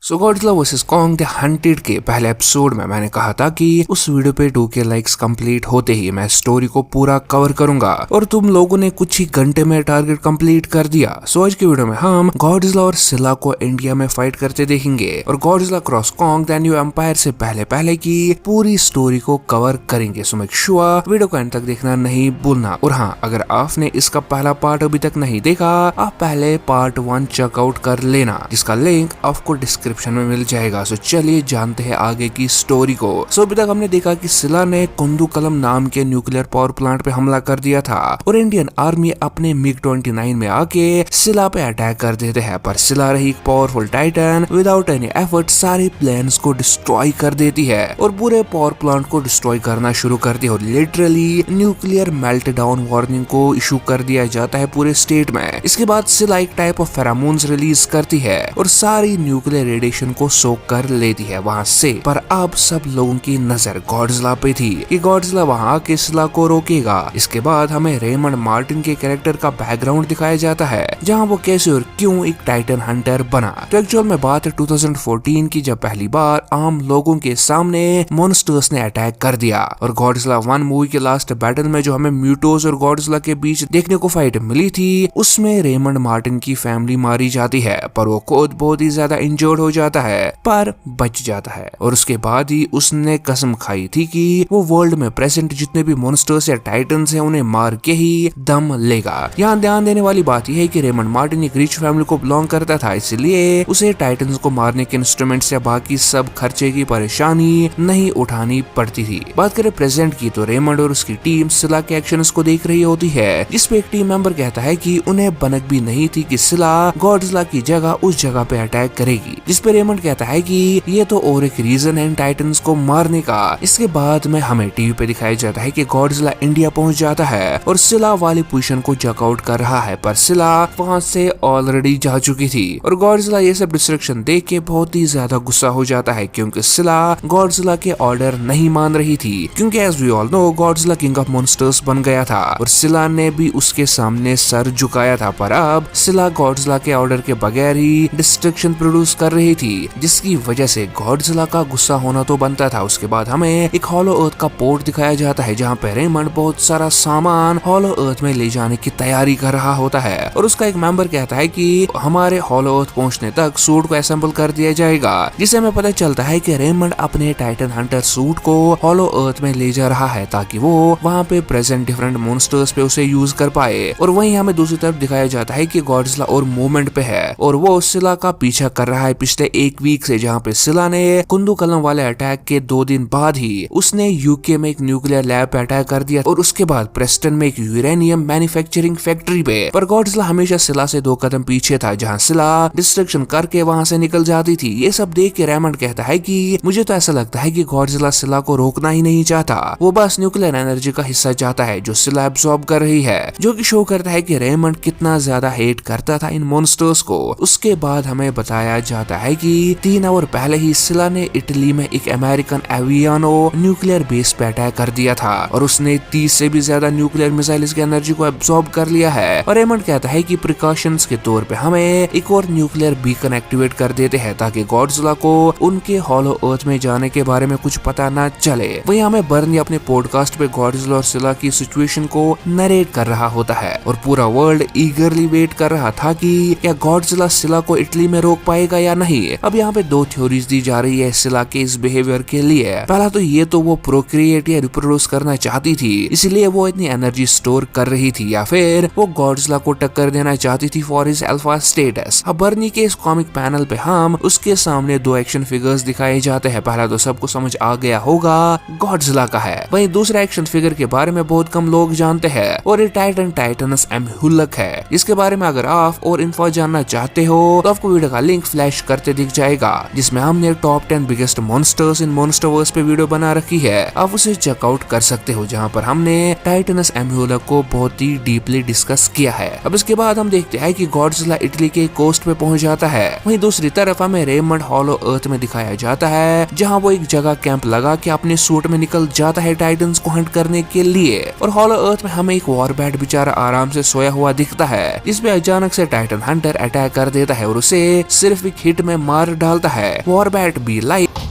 So Godzilla versus Kong the hunted के पहले episode में मैंने कहा था कि उस वीडियो पे 2K लाइक्स कंप्लीट होते ही मैं स्टोरी को पूरा कवर करूंगा और तुम लोगों ने कुछ ही घंटे में टारगेट कंप्लीट कर दिया। सो आज की वीडियो में हम गॉडजिला और सिला को इंडिया में फाइट करते देखेंगे और Godzilla cross Kong the new empire से पहले की पूरी स्टोरी को कवर करेंगे। सो मेक श्योर वीडियो को एंड तक देखना नहीं भूलना। और हाँ, अगर आपने इसका पहला पार्ट अभी तक नहीं देखा, आप पहले पार्ट 1 चेकआउट कर लेना, जिसका लिंक आपको डिस्क्रिप्शन में मिल जाएगा। सो चलिए जानते हैं आगे की स्टोरी को। सो अभी तक हमने देखा कि सिला ने कुंदुकलम नाम के न्यूक्लियर पावर प्लांट पे हमला कर दिया था और इंडियन आर्मी अपने MiG-29 में आके सिला पे अटैक कर देते हैं, पर सिला रही एक powerful Titan without any effort सारे प्लेन्स को डिस्ट्रॉय कर देती है और पूरे पावर प्लांट को डिस्ट्रॉय करना शुरू करती है और लिटरली न्यूक्लियर मेल्टडाउन वार्निंग को इशू कर दिया जाता है पूरे स्टेट में। इसके बाद सिला एक टाइप ऑफ फेरामोन्स रिलीज करती है और सारी न्यूक्लियर रेडिएशन को सोक कर लेती है वहाँ से। पर अब सब लोगों की नजर गॉडजिला पे थी कि गॉडजिला वहाँ आके सिला को रोकेगा। इसके बाद हमें रेमंड मार्टिन के कैरेक्टर का बैकग्राउंड दिखाया जाता है, जहाँ वो कैसे और क्यों एक टाइटन हंटर बना। तो एक्चुअल में बात है 2014 की, जब पहली बार आम लोगों के सामने मॉन्स्टर्स ने अटैक कर दिया और गॉडजिला 1 मूवी के लास्ट बैटल में जो हमें म्यूटोस और गॉडजिला के बीच देखने को फाइट मिली थी, उसमें रेमंड मार्टिन की फैमिली मारी जाती है, पर वो खुद बहुत ही ज्यादा इंजर्ड हो जाता है पर बच जाता है। और उसके बाद ही उसने कसम खाई थी कि वो वर्ल्ड में प्रेजेंट जितने भी मॉन्स्टर्स या टाइटन्स हैं उन्हें मार के ही दम लेगा। यहाँ ध्यान देने वाली बात यह है कि रेमंड मार्टिन एक रिच फैमिली को बिलोंग करता था, इसलिए उसे टाइटन्स को मारने के इंस्ट्रूमेंट्स या बाकी सब खर्चे की परेशानी नहीं उठानी पड़ती थी। बात करें प्रेजेंट की, तो रेमंड और उसकी टीम सिला के एक्शंस को देख रही होती है, जिसपे एक टीम मेंबर कहता है कि उन्हें बनक भी नहीं थी कि सिला गॉडजिला की जगह उस जगह पे अटैक करेगी, जिसपे रेमंड कहता है कि ये तो और एक रीजन है इन टाइटन्स को मारने का। इसके बाद में हमें टीवी पे दिखाया जाता है कि गॉडजिला इंडिया पहुंच जाता है और सिला वाली पोजीशन को चेकआउट कर रहा है, पर सिला वहां से ऑलरेडी जा चुकी थी और गॉडजिला ये सब डिस्ट्रक्शन देख के बहुत ही ज्यादा गुस्सा हो जाता है, क्योंकि सिला गॉडजिला के ऑर्डर नहीं मान रही थी, क्योंकि as we all know Godzilla king of monsters बन गया था और सिला ने भी उसके सामने सर झुकाया था। पर अब सिला गॉडजिला के ऑर्डर के बगैर ही डिस्ट्रक्शन प्रोड्यूस कर रही थी, जिसकी वजह से गॉडजिला का गुस्सा होना तो बनता था। उसके बाद हमें एक हॉलो अर्थ का पोर्ट दिखाया जाता है, जहाँ पे रेमंड बहुत सारा सामान हॉलो अर्थ में ले जाने की तैयारी कर रहा होता है और उसका एक मेंबर कहता है कि हमारे हॉलो अर्थ पहुंचने तक सूट को असेंबल कर दिया जाएगा, जिससे हमें पता चलता है कि रेमंड अपने टाइटन हंटर सूट को हॉलो अर्थ में ले जा रहा है ताकि वो वहाँ पे प्रेजेंट डिफरेंट मॉन्स्टर्स पे उसे यूज कर पाए। और वहीं हमें दूसरी तरफ दिखाया जाता है कि गॉडजिला और मूवमेंट पे है और वो सिला का पीछा कर रहा है पिछले एक वीक से, जहाँ पे सिला ने कुंदुकलम वाले अटैक के 2 दिन बाद ही उसने यूके में एक न्यूक्लियर लैब पे अटैक कर दिया और उसके बाद प्रेस्टन में एक यूरेनियम मैन्युफैक्चरिंग फैक्ट्री पे। पर गॉडजिला हमेशा सिला से 2 कदम पीछे था, जहाँ सिला डिस्ट्रक्शन करके वहाँ से निकल जाती थी। ये सब देख के रेमंड कहता है कि मुझे तो ऐसा लगता है कि गॉडजिला सिला को रोकना ही नहीं चाहता, वो बस न्यूक्लियर एनर्जी का हिस्सा चाहता है जो सिला एब्सॉर्ब कर रही है, जो कि शो करता है कि रेमंड कितना ज्यादा हेट करता था इन मॉन्स्टर्स को। उसके बाद हमें बताया जाता है कि 3 आवर पहले ही सिला ने इटली में एक अमेरिकन एवियानो न्यूक्लियर बेस पे अटैक कर दिया था और उसने 30 से भी ज्यादा न्यूक्लियर मिसाइल्स की एनर्जी को एब्सॉर्ब कर लिया है। और रेमंड कहता है कि प्रिकॉशंस के तौर पे हमें एक और न्यूक्लियर बीकन एक्टिवेट कर देते हैं ताकि गॉडजिला को उनके हॉलो अर्थ में जाने के बारे में कुछ पता न चले। वहीं हमें बर्नी अपने पॉडकास्ट पे गॉडजिला और सिला की सिचुएशन को नरेट कर रहा होता है और पूरा वर्ल्ड ईगरली वेट कर रहा था कि क्या गॉडजिला सिला को इटली में रोक पाएगा या नहीं। अब यहाँ पे 2 थ्योरीज दी जा रही है सिला के इस बिहेवियर के लिए। पहला तो ये तो वो प्रोक्रिएट या रिप्रोड्यूस करना चाहती थी, इसलिए वो इतनी एनर्जी स्टोर कर रही थी, या फिर वो गॉडजिला को टक्कर देना चाहती थी फॉर हिज अल्फा स्टेटस। अब बर्नी के इस कॉमिक पैनल पे हम उसके सामने 2 एक्शन फिगर्स दिखाए जाते हैं। पहला तो सबको समझ आ गया होगा, गॉडजिला का है। वहीं दूसरा एक्शन फिगर के बारे में बहुत कम लोग जानते हैं और ये टाइटनस एम्हुलक है, जिसके बारे में अगर आप और इन्फो जानना चाहते हो तो आपको वीडियो का लिंक फ्लैश करते दिख जाएगा, जिसमें हमने टॉप 10 बिगेस्ट मॉन्स्टर्स इन मॉन्स्टरवर्स पे वीडियो बना रखी है। आप उसे चेकआउट कर सकते हो, जहाँ पर हमने टाइटनस एम्हुलक को बहुत ही डीपली डिस्कस किया है। अब इसके बाद हम देखते हैं कि गॉडजिला इटली के कोस्ट पे पहुंच जाता है। वहीं दूसरी तरफ हमें रेमंड हॉलो अर्थ में दिखाया जाता है, जहाँ वो एक जगह कैंप लगा के अपने सूट में निकल जाता है टाइटन्स को हंट करने के लिए। और हॉलो अर्थ में हमें एक वॉरबैट बेचारा आराम से सोया हुआ दिखता है, जिसपे अचानक से टाइटन हंटर अटैक कर देता है और उसे सिर्फ एक हिट में में मार डालता है। वॉरबैट भी लाइक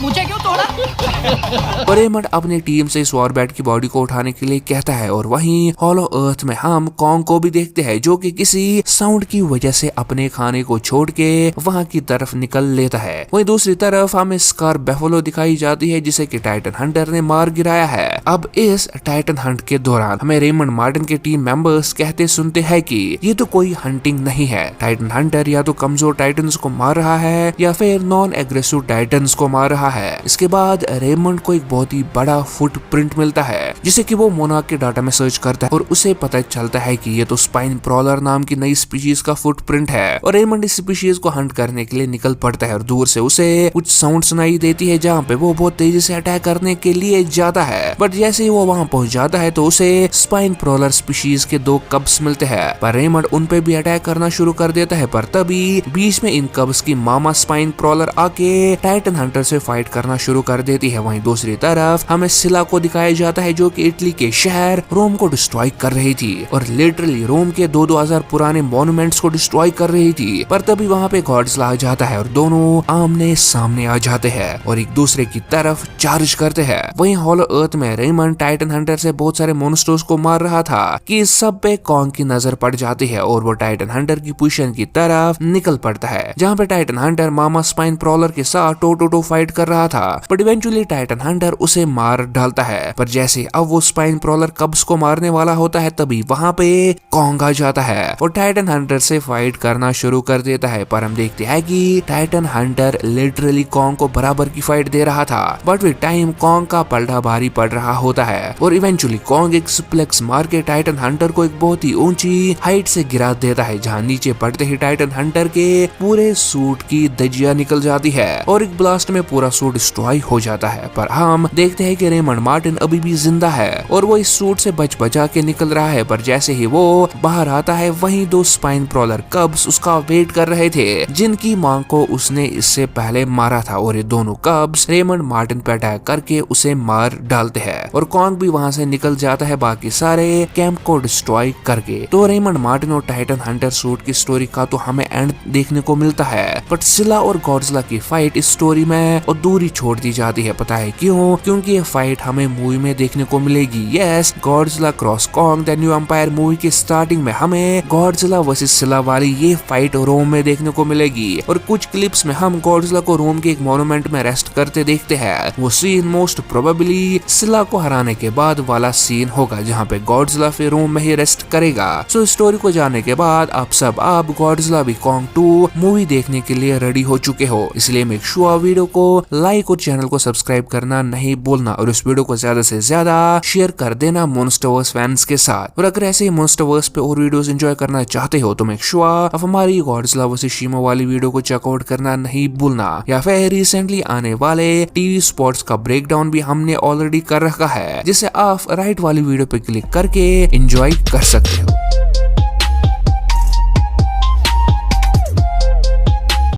मुझे क्यों तोड़ा? और रेमंड अपनी टीम से इस वॉरबैट की बॉडी को उठाने के लिए कहता है और वहीं हॉलो अर्थ में हम कॉन्ग को भी देखते हैं जो कि किसी साउंड की वजह से अपने खाने को छोड़ के वहां की तरफ निकल लेता है। वहीं दूसरी तरफ हमें स्कार बेफलो दिखाई जाती है जिसे कि टाइटन हंटर ने मार गिराया है। अब इस टाइटन हंट के दौरान हमें रेमंड मार्टिन के टीम मेंबर्स कहते सुनते हैं कि ये तो कोई हंटिंग नहीं है, टाइटन हंटर या तो कमजोर टाइटन्स को मार रहा है या फिर नॉन एग्रेसिव टाइटन्स को मार रहा है। इसके बाद रेमंड को एक बहुत ही बड़ा फुटप्रिंट मिलता है जिसे कि वो मोनार्क के डाटा में सर्च करता है और उसे पता चलता है कि ये तो स्पाइन प्रॉलर नाम की नई स्पीशीज का फुटप्रिंट है। और रेमंड इस स्पीशीज को हंट करने के लिए निकल पड़ता है और दूर से उसे कुछ साउंड सुनाई देती है जहाँ पे वो बहुत तेजी से अटैक करने के लिए जाता है। बट जैसे ही वो वहाँ पहुंच जाता है तो उसे स्पाइन प्रॉलर स्पीशीज के 2 कब्स मिलते हैं, पर रेमंड उन पे भी अटैक करना शुरू कर देता है। पर तभी बीच में इन कब्स की मामा स्पाइन प्रॉलर आके टाइटन हंटर से फाइट करना शुरू कर देती है। वहीं दूसरी तरफ हमें सिला को दिखाया जाता है जो कि इटली के शहर रोम को डिस्ट्रॉय कर रही थी और लिटरली रोम के 2000 पुराने मॉन्यूमेंट्स को डिस्ट्रॉय कर रही थी। पर तभी वहाँ पे गॉड्जिला आ जाता है और दोनों आमने सामने आ जाते हैं और एक दूसरे की तरफ चार्ज करते हैं। वहीं हॉलो अर्थ में रेमंड टाइटन हंटर से बहुत सारे मोन्स्टर्स को मार रहा था कि इस सब पे कॉन्ग की नजर पड़ जाती है और वो टाइटन हंटर की पोजीशन की तरफ निकल पड़ता है जहाँ पे टाइटन हंटर मामा स्पाइन प्रॉलर के साथ टो टू टो फाइट कर रहा था। बट इवेंचुअली टाइटन हंटर उसे मार डालता है। पर जैसे अब वो स्पाइन प्रॉलर कब्स को मारने वाला होता है तभी वहाँ पे कॉन्ग आ जाता है और टाइटन हंटर से फाइट करना शुरू कर देता है। पर हम देखते हैं कि टाइटन हंटर लिटरली कॉन्ग को बराबर की फाइट दे रहा था बट वे टाइम कॉन्ग का पलड़ा भारी पड़ रहा होता है और इवेंचुअली कॉन्ग एक सुप्लेक्स मार के टाइटन हंटर को एक बहुत ही ऊंची हाइट से गिरा देता है जहाँ नीचे पड़ते ही टाइटन हंटर के पूरे सूट की धज्जियां निकल जाती है और एक ब्लास्ट में पूरा सूट डिस्ट्रॉय हो जाता है। पर हम देखते हैं कि रेमंड मार्टिन अभी भी जिंदा है और वो इस सूट से बचा के निकल रहा है। पर जैसे ही वो बाहर आता है वहीं 2 स्पाइन प्रॉलर कब्स उसका वेट कर रहे थे जिनकी मां को उसने इससे पहले मारा था और ये दोनों कब्स रेमंड मार्टिन पे अटैक करके उसे मार डालते हैं और कॉन्ग भी वहां से निकल जाता है बाकी सारे कैंप को डिस्ट्रॉय करके। तो रेमंड मार्टिन और टाइटन हंटर सूट की स्टोरी का तो हमें एंड देखने को मिलता है बट सिला और गॉड्जिला की फाइट इस स्टोरी में अधूरी छोड़ दी जाती है। पता है क्यों? क्योंकि ये फाइट हमें मूवी में देखने को मिलेगी। Yes, Godzilla cross Kong the new empire movie के स्टार्टिंग में हमें गॉड्जिला वर्सेस सिला वाली ये फाइट रोम में देखने को मिलेगी और कुछ क्लिप्स में हम गॉड्जिला को रोम के एक मॉन्यूमेंट में रेस्ट करते देखते हैं। वो सीन मोस्ट प्रोबेबली सिला को हराने के बाद वाला सीन होगा जहाँ पे गॉड्जिला फिर रोम में ही रेस्ट करेगा। सो स्टोरी को जानने के बाद आप सब अब गॉड्जिला भी कॉन्ग 2 मूवी देखने के लिए रेडी हो चुके हो, इसलिए मेक श्योर वीडियो को लाइक और चैनल को सब्सक्राइब करना नहीं भूलना और इस वीडियो को ज्यादा से ज्यादा शेयर कर देना मॉन्स्टरवर्स फैंस के साथ। और अगर ऐसे ही मॉन्स्टरवर्स पे और वीडियोस एंजॉय करना चाहते हो तो मेक श्योर आप हमारी गॉड्जिला वर्सेस शिमो वाली वीडियो को चेकआउट करना नहीं भूलना या फिर रिसेंटली आने वाले टीवी स्पोर्ट्स का ब्रेकडाउन भी हमने ऑलरेडी कर रखा है जिसे आप राइट वाली वीडियो पे क्लिक करके एंजॉय कर सकते हो।